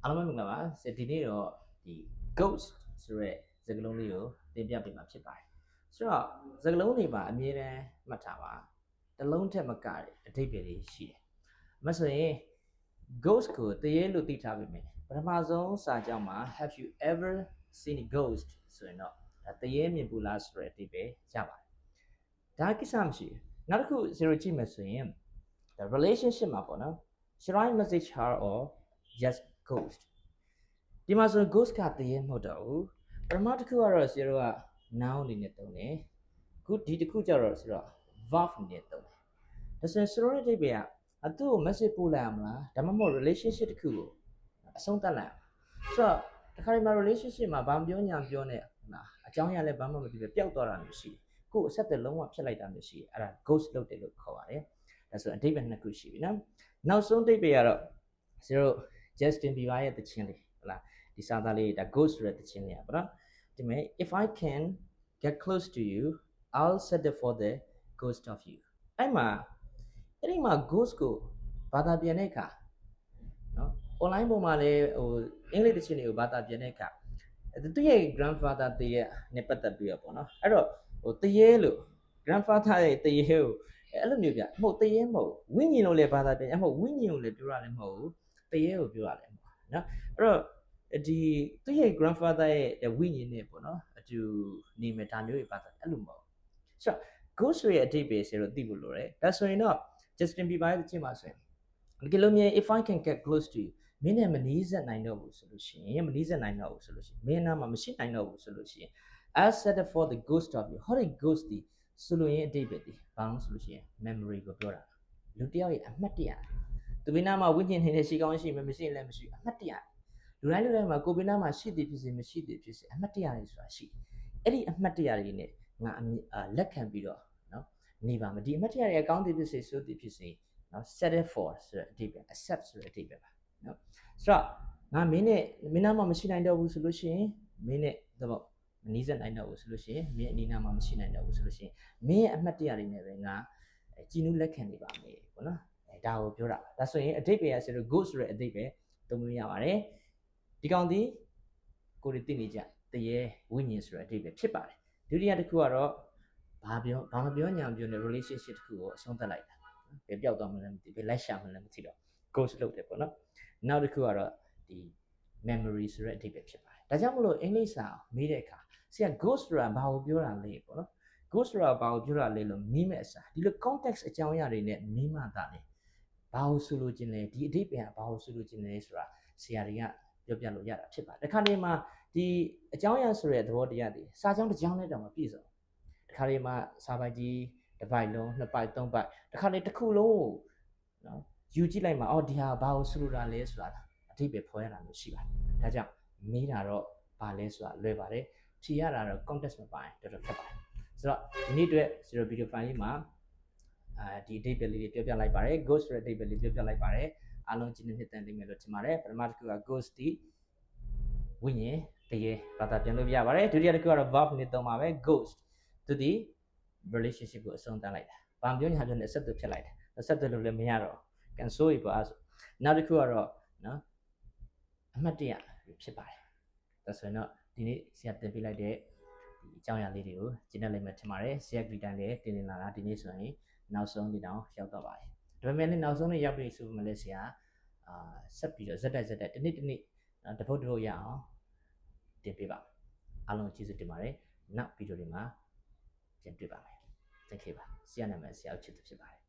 အားလုံးပဲမင်္ဂလာပါဒီနေ့တော့ဒီ ghost ဆိုတဲ့စကားလုံးလေးကိုသင်ပြပေးမှာဖြစ်ပါတယ်ဆိုတော့စကားလုံးတွေပါအမြဲတမ်းမှတ်ထားပါတစ်လုံးထက်မကတဲ့အဓိပ္ပာယ်လေးရှိတယ်မဆိုရင် ghost ကိုတရေလို့သိထားပေမဲ့ပထမဆုံးစာကြောင်းမှာ have you ever seen a ghost ဆိုရင်တော့တရေမြင်ဘူးလားဆိုတဲ့အဓိပ္ပာယ်ရပါတယ်ဒါကိစ္စမရှိဘူးနောက်တစ်ခု zero ကြည့်မယ်ဆိုရင် the relationship မှာပေါ့နော် should I message her or just ghost ဒီမှာဆို ghost ကတရေမဟုတ်တော့ဘူးပထမတစ်ခုကတော့ zero က noun အနေနဲ့သုံးတယ်ခုဒီတစ်ခုကျတော့ဆိုတော့ verb အနေနဲ့သုံးတယ်ဒါဆိုရင် zero ရဲ့အဓိပ္ပာယ်ကသူ့ကို message ပို့လိုက်အောင်လားဒါမှမဟုတ် relationship တစ်ခုကိုအဆုံးသတ်လိုက်အောင်ဆိုတော့တခါဒီမှာ relationship မှာဘာမပြောညာပြောနေအကြောင်းအရာလည်းဘာမှမသိပဲပျောက်သွားတာမျိုးရှိတယ်ကိုယ်အဆက်အသွယ်လုံးဝဖြစ်လိုက်တာမျိုးရှိတယ်အဲ့ဒါ ghost လုပ်တယ်လို့ခေါ်ပါတယ်ဒါဆိုအဓိပ္ပာယ်နှစ်ခုရှိပြီနော်နောက်ဆုံးအဓိပ္ပာယ်ကတော့ zero Justin Bieber ရဲ့တခြင်းလေးဟုတ်လားဒီစာသားလေးဒါ ghost ဆိုတဲ့တခြင်းလေးอ่ะဗောနော်ဒီမဲ့ if I can get close to you I'll settle for the ghost of you အဲ့ဒီမှာ ghost ကိုဘာသာပြန်တဲ့အခါနော် online ပေါ်မှာလည်းဟိုအင်္ဂလိပ်တခြင်းတွေကိုဘာသာပြန်တဲ့အခါသူရဲ့ grandfather တရေနဲ့ပတ်သက်ပြီးတော့ပေါ့နော်အဲ့တော့ဟိုတရေလို့ grandfather ရဲ့တရေကိုအဲ့လိုမျိုးပြမဟုတ်တရေမဟုတ်ဝိညာဉ်လို့လည်းဘာသာပြန်မဟုတ်ဝိညာဉ်ကိုလည်းပြောရတယ်မဟုတ်ဘူးတရေကိုပြောရတယ်နော်အဲ့တော့ဒီသူရဲ့ grandfather ရဲ့ဝိညာဉ်နဲ့ပေါ့နော်အတူနေမယ်ဒါမျိုးတွေပါအဲ့လိုမဟုတ်ဆိုတော့ ghost ရဲ့အဓိပ္ပာယ်ဆိုတော့သိဖို့လိုတယ်ဒါဆိုရင်တော့ Justin Bieber ရဲ့အချင်းပါဆိုရင်ဒီလိုမျိုး if I can get close to you မင်းနဲ့မနီးစပ်နိုင်တော့ဘူးဆိုလို့ရှိရင်မနီးစပ်နိုင်တော့ဘူးဆိုလို့ရှိရင်မင်းနာမှာမရှိနိုင်တော့ဘူးဆိုလို့ရှိရင် as set for the ghost of you ဟောဒီ ghost ဒီဆိုလို့ရင်အဓိပ္ပာယ်ဒီဘာလို့ဆိုလို့ရှိရင် memory ကိုပြောတာလူတယောက်ရဲ့အမှတ်တရသူဘိနာမှာဝိညာဉ်နေတဲ့ရှိကောင်းရှိမယ်မရှိရင်လည်းမရှိအမှတ်တရလူတိုင်းမှာကိုဘိနာမှာရှိသည်ဖြစ်စေမရှိသည်ဖြစ်စေအမှတ်တရတွေဆိုတာရှိအဲ့ဒီအမှတ်တရတွေနဲ့ငါလက်ခံပြီးတော့နော်နေပါမယ်ဒီအမှတ်တရတွေအကောင်းသည်ဖြစ်စေဆိုသည်ဖြစ်စေနော် settle for ဆိုတဲ့အဓိပ္ပာယ် accept ဆိုတဲ့အဓိပ္ပာယ်ပါနော်ဆိုတော့ငါမင်းနာမှာမရှိနိုင်တော့ဘူးဆိုလို့ရှိရင်မင်းနဲ့တော့မနီးစပ်နိုင်တော့ဘူးဆိုလို့ရှိရင်မင်းအနီးနာမှာမရှိနိုင်တော့ဘူးဆိုလို့ရှိရင်မင်းရဲ့အမှတ်တရတွေနဲ့ပဲငါကြည်နူးလက်ခံနေပါမယ်ပေါ့နော်ဒါကိုပြောတာဒါဆိုရင်အဓိပ္ပာယ်ဆိုတော့ ghost ဆိုတဲ့အဓိပ္ပာယ်သုံးလို့ရပါတယ်ဒီကောင်ဒီကိုယ်သိနေကြတရေဝိညာဉ်ဆိုတဲ့အဓိပ္ပာယ်ဖြစ်ပါတယ်ဒုတိယတစ်ခုကတော့ဘာမပြောညာပြောနေ relationship တစ်ခုကိုအဆုံးသတ်လိုက်တာဘယ်ပြောက်သွားမှလည်းမသိဘယ်လိုက်ရှာမှလည်းမသိတော့ ghost လုပ်တယ်ပေါ့နော်နောက်တစ်ခုကတော့ဒီ memory ဆိုတဲ့အဓိပ္ပာယ်ဖြစ်ပါတယ်ဒါကြောင့်မလို့အင်္ဂလိပ်စာမေးတဲ့အခါဆရာ ghost ဆိုတာဘာကိုပြောတာလဲပေါ့နော် ghost ဆိုတာဘာကိုပြောတာလဲလို့မေးမဲ့အစားဒီလို context အကြောင်းအရာတွေနဲ့မေးမှသာလေဘာကိုဆိုလိုချင်လဲဒီအဓိပ္ပာယ်ကဘာကိုဆိုလိုချင်လဲဆိုတာဆရာတွေကပြောပြလို့ရတာဖြစ်ပါတယ်တခါတည်းမှာဒီအကြောင်းအရာဆိုတဲ့သဘောတရားတွေစာကြောင်းတစ်ကြောင်းနဲ့တောင်မပြည့်စုံတခါတည်းမှာစာပိုက်ကြီးတစ်ပိုက်လုံးနှစ်ပိုက်သုံးပိုက်တခါတည်းတစ်ခုလုံးနော်ယူကြည့်လိုက်မှာအော်ဒီဟာဘာကိုဆိုလိုတာလဲဆိုတာအဓိပ္ပာယ်ဖော်ရတာမျိုးရှိပါတယ်ဒါကြောင့်မေးတာတော့ဘာလဲဆိုတာလွယ်ပါတယ်ဖြေရတာတော့ context မပါရင်တော်တော်ခက်ပါတယ်ဆိုတော့ဒီနေ့အတွက် zero video file လေးမှာဒီအဓိပ္ပာယ်လေးတွေပြောပြလိုက်ပါတယ် ghost ဆိုတဲ့အဓိပ္ပာယ်လေးပြောပြလိုက်ပါတယ်အားလုံးကြည့်နေနှစ်တန်သိမယ်လို့ထင်ပါတယ်ပထမတစ်ခုက ghost ဒီဝိညာဉ်တရေဘာသာပြန်လို့ပြပါတယ်ဒုတိယတစ်ခုကတော့ verb နဲ့သုံးပါပဲ ghost သူဒီ relationship ကိုအဆုံးသတ်လိုက်တာဘာပြောညာပြောနေအဆက်အသွယ်ဖြစ်လိုက်တယ်အဆက်အသွယ်လို့လည်းမရတော့ cancel ပြီပေါ့အဲ့နောက်တစ်ခုကတော့နော်အမှတ်တရဖြစ်ပါတယ်ဒါဆိုရင်တော့ဒီနေ့ဆရာတင်ပြလိုက်တဲ့ဒီအကြောင်းအရာလေးတွေကိုကျင့်တတ်လိမ့်မယ်ထင်ပါတယ်ဆရာဒီတိုင်းလည်းတင်နေလာတာဒီနေ့ဆိုရင်နောက်ဆုံးဒီတောင်ရောက်တော့ပါတယ်ဒါပေမဲ့လည်းနောက်ဆုံးနေ့ရောက်ပြီဆိုမှလည်းဆရာဆက်ပြီးတော့ဇက်တိုက်တနေ့တပုတ်ရအောင်တင်ပြပါအားလုံးကျေးဇူးတင်ပါတယ်နောက်ဗီဒီယိုတွေမှာပြန်တွေ့ပါမယ်တကယ်ပါဆရာနာမည်ဆရာချစ်သူဖြစ်ပါတယ်